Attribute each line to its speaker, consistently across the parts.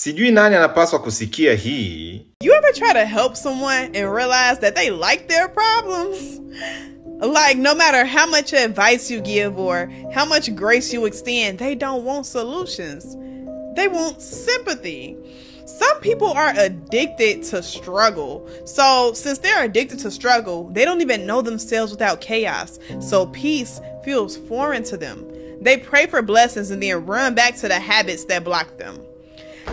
Speaker 1: Sijui nani anapaswa kusikia hii.
Speaker 2: You ever try to help someone and realize that they like their problems? Like, no matter how much advice you give or how much grace you extend, they don't want solutions. They want sympathy. Some people are addicted to struggle. So since they're addicted to struggle, they don't even know themselves without chaos. So peace feels foreign to them. They pray for blessings and then run back to the habits that block them.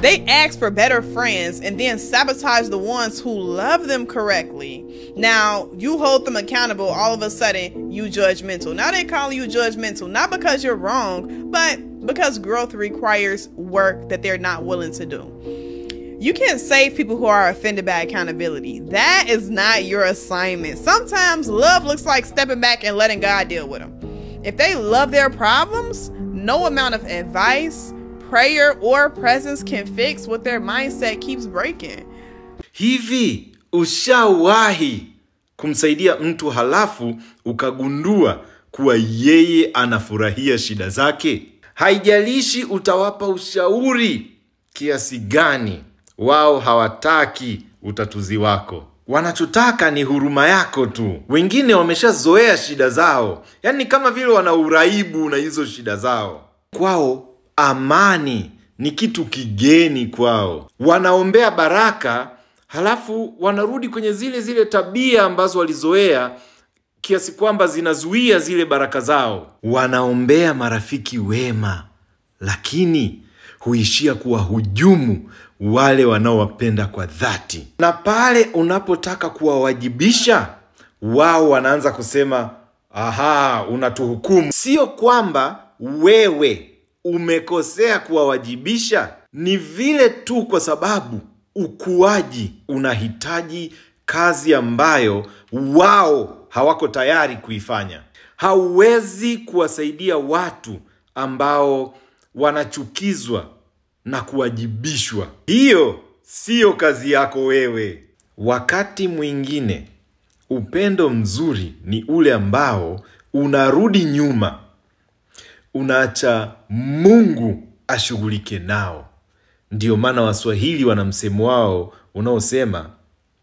Speaker 2: They ask for better friends and then sabotage the ones who love them correctly. Now, you hold them accountable, all of a sudden, you judgmental. Now they call you judgmental, not because you're wrong, but because growth requires work that they're not willing to do. You can't save people who are offended by accountability. That is not your assignment. Sometimes love looks like stepping back and letting God deal with them. If they love their problems, no amount of advice, prayer, or presence can fix what their mindset keeps breaking.
Speaker 1: Hivi ushawahi kumsaidia mtu halafu ukagundua kuwa yeye anafurahia shida zake? Haijalishi utawapa ushauri kiasi gani, wao hawataki utatuzi wako. Wanachotaka ni huruma yako tu. Wengine wameshazoea shida zao. Yaani kama vile wana uraibu na hizo shida zao. Kwao amani ni kitu kigeni kwao. Wanaombea baraka, halafu wanarudi kwenye zile tabia ambazo walizoea kiasi kwamba zinazuia zile baraka zao. Wanaombea marafiki wema, lakini huishia kuwahujumu wale wanaowapenda kwa dhati. Na pale unapotaka kuwawajibisha, wao wanaanza kusema, aha, unatuhukumu. Sio kwamba wewe umekosea kuwawajibisha, ni vile tu kwa sababu ukuaji unahitaji kazi ambayo wao hawako tayari kuifanya. Hauwezi kuwasaidia watu ambao wanachukizwa na kuwajibishwa. Hiyo sio kazi yako wewe. Wakati mwingine, upendo mzuri ni ule ambao unarudi nyuma. Unaacha Mungu ashughulike nao. Ndio maana Waswahili wana msemo wao unaosema,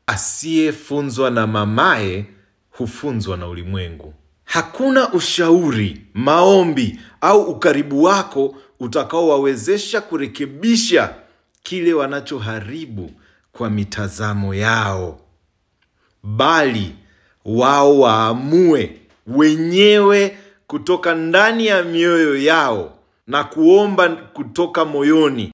Speaker 1: asiyefunzwa na mamaye hufunzwa na ulimwengu. Hakuna ushauri, maombi au ukaribu wako utakaowawezesha kurekebisha kile wanachoharibu kwa mitazamo yao. Bali wao waamue wenyewe kutoka ndani ya mioyo yao na kuomba kutoka moyoni.